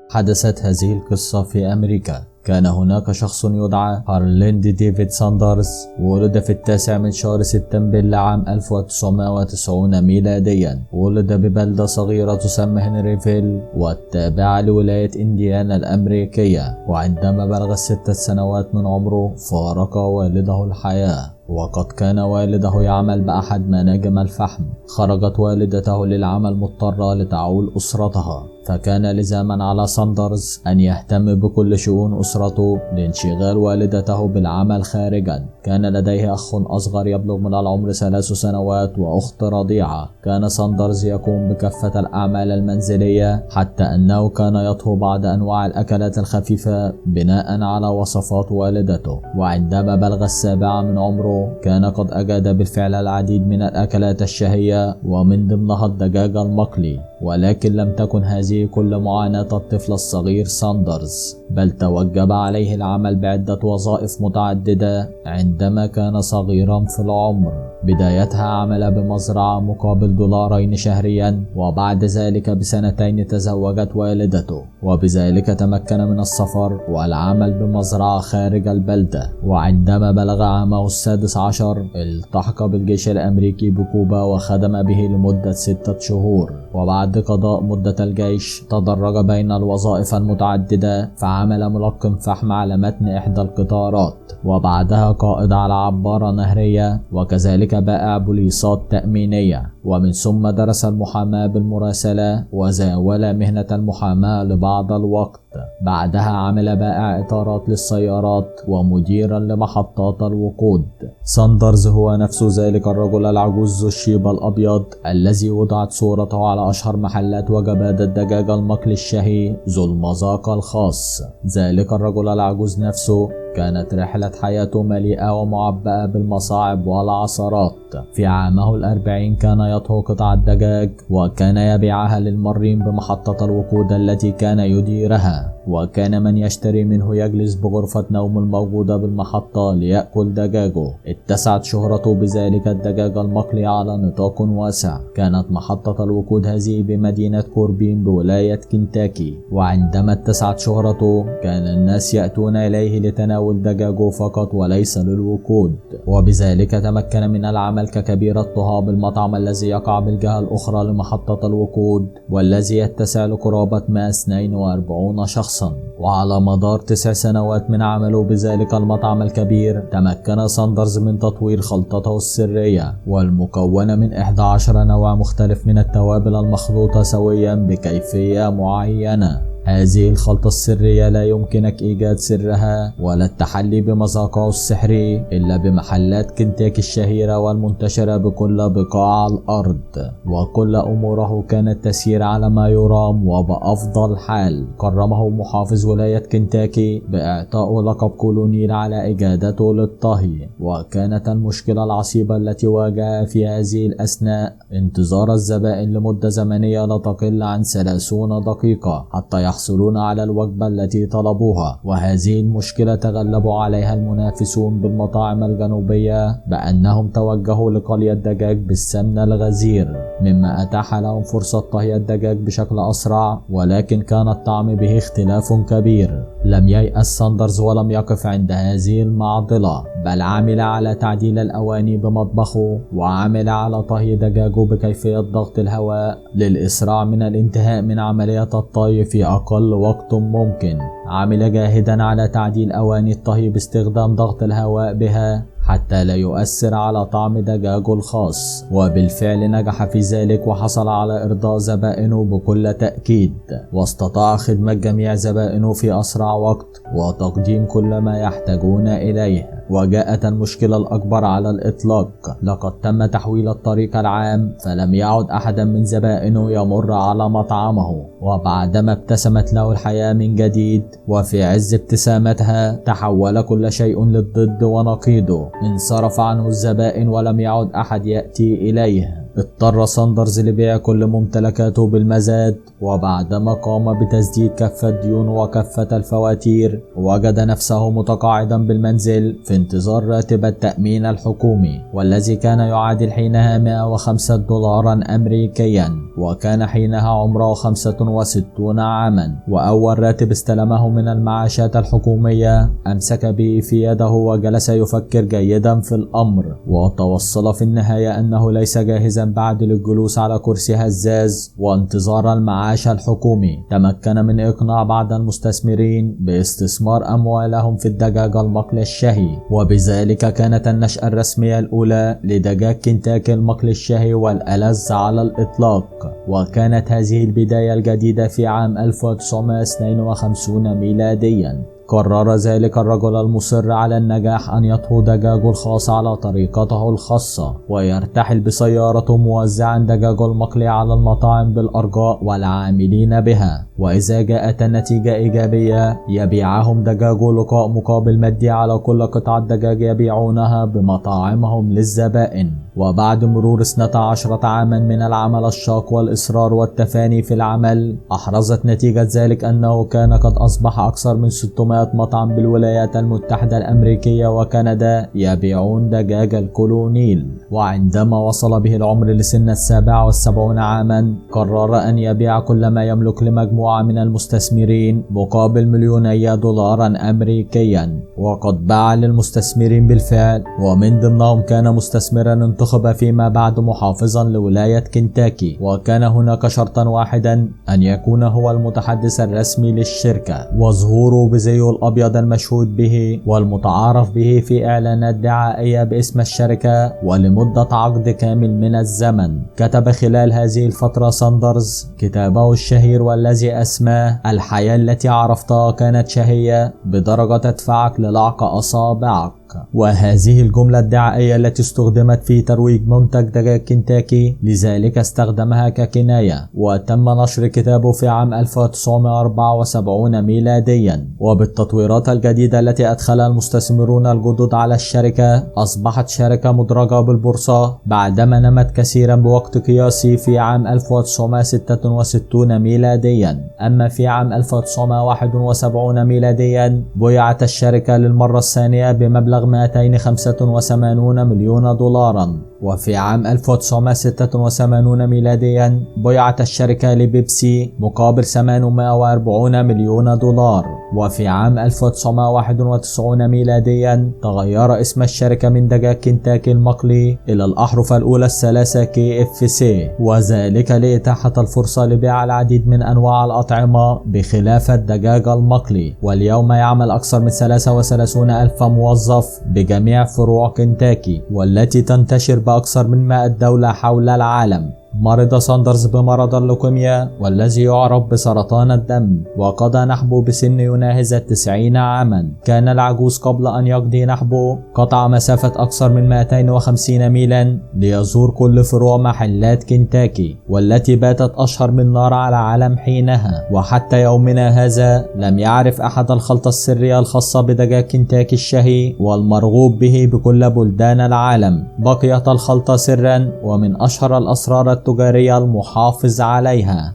حدثت هذه القصة في أمريكا. كان هناك شخص يدعى هارلاند ديفيد ساندرز، ولد في 9 من شهر سبتمبر لعام 1990 ميلاديا. ولد ببلدة صغيرة تسمى هنريفيل والتابعة لولاية إنديانا الأمريكية. وعندما بلغ 6 سنوات من عمره فارق والده الحياة، وقد كان والده يعمل بأحد مناجم الفحم. خرجت والدته للعمل مضطرة لتعول أسرتها، فكان لزاما على ساندرز أن يهتم بكل شؤون أسرته لانشغال والدته بالعمل خارجا. كان لديه أخ أصغر يبلغ من العمر 3 سنوات وأخت رضيعة. كان ساندرز يقوم بكافة الأعمال المنزلية، حتى أنه كان يطهو بعض أنواع الأكلات الخفيفة بناء على وصفات والدته. وعندما بلغ 7 من عمره كان قد أجاد بالفعل العديد من الأكلات الشهية، ومن ضمنها الدجاج المقلي. ولكن لم تكن هذه كل معاناة الطفل الصغير ساندرز، بل توجب عليه العمل بعدة وظائف متعددة عندما كان صغيرا في العمر. بدايتها عمل بمزرعة مقابل $2 شهريا، وبعد ذلك ب2 تزوجت والدته، وبذلك تمكن من السفر والعمل بمزرعة خارج البلدة. وعندما بلغ عامه 16 التحق بالجيش الأمريكي بكوبا، وخدم به لمدة 6 شهور. وبعد قضاء مدة الجيش تدرج بين الوظائف المتعددة، فعمل ملقم فحم على متن إحدى القطارات، وبعدها قائد على عبارة نهرية، وكذلك بائع بوليصات تأمينية. ومن ثم درس المحاماة بالمراسلة، وزاول مهنة المحاماة لبعض الوقت. بعدها عمل بائع إطارات للسيارات ومديرا لمحطات الوقود. ساندرز هو نفسه ذلك الرجل العجوز ذو الشيب الأبيض الذي وضعت صورته على أشهر محلات وجبات الدجاج المقلي الشهي ذو المذاق الخاص. ذلك الرجل العجوز نفسه كانت رحلة حياته مليئة ومعبأة بالمصاعب والعثرات. في عامه 40 كان يطهو قطع الدجاج، وكان يبيعها للمارين بمحطة الوقود التي كان يديرها. وكان من يشتري منه يجلس بغرفة نوم الموجودة بالمحطة ليأكل دجاجه. اتسعت شهرته بذلك الدجاج المقلي على نطاق واسع. كانت محطة الوقود هذه بمدينة كوربين بولاية كنتاكي. وعندما اتسعت شهرته كان الناس يأتون إليه لتناول دجاجه فقط وليس للوقود، وبذلك تمكن من العمل ككبير الطهاة بالمطعم الذي يقع بالجهة الأخرى لمحطة الوقود، والذي يتسع لقرابة 142 شخصا. وعلى مدار 9 سنوات من عمله بذلك المطعم الكبير، تمكن ساندرز من تطوير خلطته السرية، والمكونة من 11 نوع مختلف من التوابل المخلوطة سويا بكيفية معينة. هذه الخلطة السرية لا يمكنك إيجاد سرها ولا التحلي بمذاقه السحري إلا بمحلات كنتاكي الشهيرة والمنتشرة بكل بقاع الأرض. وكل أموره كانت تسير على ما يرام وبأفضل حال. كرمه محافظ ولاية كنتاكي بإعطائه لقب كولونيل على إجادته للطهي. وكانت المشكلة العصيبة التي واجهها في هذه الأثناء انتظار الزبائن لمدة زمنية لا تقل عن 30 دقيقة حتى يحصلون على الوجبة التي طلبوها. وهذه المشكلة تغلبوا عليها المنافسون بالمطاعم الجنوبية بأنهم توجهوا لقلي الدجاج بالسمنة الغزير، مما أتاح لهم فرصة طهي الدجاج بشكل أسرع، ولكن كان الطعم به اختلاف كبير. لم ييأس ساندرز ولم يقف عند هذه المعضلة، بل عمل على تعديل الأواني بمطبخه، وعمل على طهي دجاجه بكيفية ضغط الهواء للإسراع من الانتهاء من عملية الطهي في أقل وقت ممكن. عمل جاهدا على تعديل أواني الطهي باستخدام ضغط الهواء بها حتى لا يؤثر على طعم دجاجه الخاص، وبالفعل نجح في ذلك وحصل على إرضاء زبائنه بكل تأكيد، واستطاع خدمة جميع زبائنه في أسرع وقت وتقديم كل ما يحتاجون إليه. وجاءت المشكلة الأكبر على الإطلاق، لقد تم تحويل الطريق العام، فلم يعد أحدا من زبائنه يمر على مطعمه. وبعدما ابتسمت له الحياة من جديد، وفي عز ابتسامتها تحول كل شيء للضد ونقيضه. انصرف عنه الزبائن ولم يعد أحد يأتي إليه. اضطر ساندرز لبيع كل ممتلكاته بالمزاد، وبعدما قام بتسديد كافة ديونه وكافة الفواتير وجد نفسه متقاعدا بالمنزل في انتظار راتب التأمين الحكومي، والذي كان يعادل حينها 105 دولارا أمريكيا، وكان حينها عمره 65 عاما. وأول راتب استلمه من المعاشات الحكومية أمسك به في يده وجلس يفكر جيدا في الأمر، وتوصل في النهاية أنه ليس جاهزا بعد للجلوس على كرسي هزاز وانتظار المعاش الحكومي. تمكن من إقناع بعض المستثمرين باستثمار أموالهم في الدجاج المقلي الشهي، وبذلك كانت النشأة الرسمية الأولى لدجاج كنتاكي المقلي الشهي والألذ على الإطلاق. وكانت هذه البداية الجديدة في عام 1952 ميلاديا. قرر ذلك الرجل المصر على النجاح أن يطهو دجاجه الخاص على طريقته الخاصة، ويرتحل بسيارته موزعا دجاجه المقلي على المطاعم بالأرجاء والعاملين بها، وإذا جاءت النتيجة إيجابية يبيعهم دجاجه لقاء مقابل مادي على كل قطعة دجاج يبيعونها بمطاعمهم للزبائن. وبعد مرور 12 عاما من العمل الشاق والإصرار والتفاني في العمل، أحرزت نتيجة ذلك أنه كان قد أصبح أكثر من 600 مطعم بالولايات المتحدة الأمريكية وكندا يبيعون دجاج الكولونيل. وعندما وصل به العمر لسن 77 عاما قرر أن يبيع كل ما يملك لمجموعة من المستثمرين مقابل $2 مليون أمريكيا. وقد باع للمستثمرين بالفعل، ومن ضمنهم كان مستثمرا انتخب فيما بعد محافظا لولاية كنتاكي، وكان هناك شرطا واحدا أن يكون هو المتحدث الرسمي للشركة، وظهوره بزيه الأبيض المشهود به والمتعارف به في إعلانات دعائية باسم الشركة ولمدة عقد كامل من الزمن. كتب خلال هذه الفترة ساندرز كتابه الشهير والذي أسماه الحياة التي عرفتها كانت شهية بدرجة تدفعك للعق أصابعك. وهذه الجملة الدعائية التي استخدمت في ترويج منتج دجاج كنتاكي لذلك استخدمها ككناية. وتم نشر كتابه في عام 1974 ميلاديا. وبالتطويرات الجديدة التي أدخلها المستثمرون الجدد على الشركة أصبحت شركة مدرجة بالبورصة بعدما نمت كثيرا بوقت قياسي في عام 1966 ميلاديا. أما في عام 1971 ميلاديا بيعت الشركة للمرة الثانية بمبلغ 285 مليون دولارا. وفي عام 1986 ميلاديا بيعت الشركة لبيبسي مقابل 840 مليون دولار. وفي عام 1991 ميلاديا تغير اسم الشركة من دجاج كنتاكي المقلي إلى الأحرف الأولى الثلاثة KFC، وذلك لإتاحة الفرصة لبيع العديد من أنواع الأطعمة بخلاف الدجاج المقلي. واليوم يعمل أكثر من 33 ألف موظف بجميع فروع كنتاكي، والتي تنتشر بأكثر من 100 دولة حول العالم. مرض ساندرز بمرض اللوكيميا والذي يعرف بسرطان الدم، وقضى نحبه بسن يناهز 90 عاما. كان العجوز قبل أن يقضي نحبه قطع مسافة أكثر من 250 ميلا ليزور كل فروع محلات كنتاكي، والتي باتت أشهر من نار على العالم حينها. وحتى يومنا هذا لم يعرف أحد الخلطة السرية الخاصة بدجاج كنتاكي الشهي والمرغوب به بكل بلدان العالم. بقيت الخلطة سرا ومن أشهر الأسرار التجارية المحافظ عليها.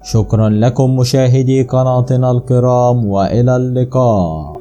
شكرا لكم مشاهدي قناتنا الكرام، وإلى اللقاء.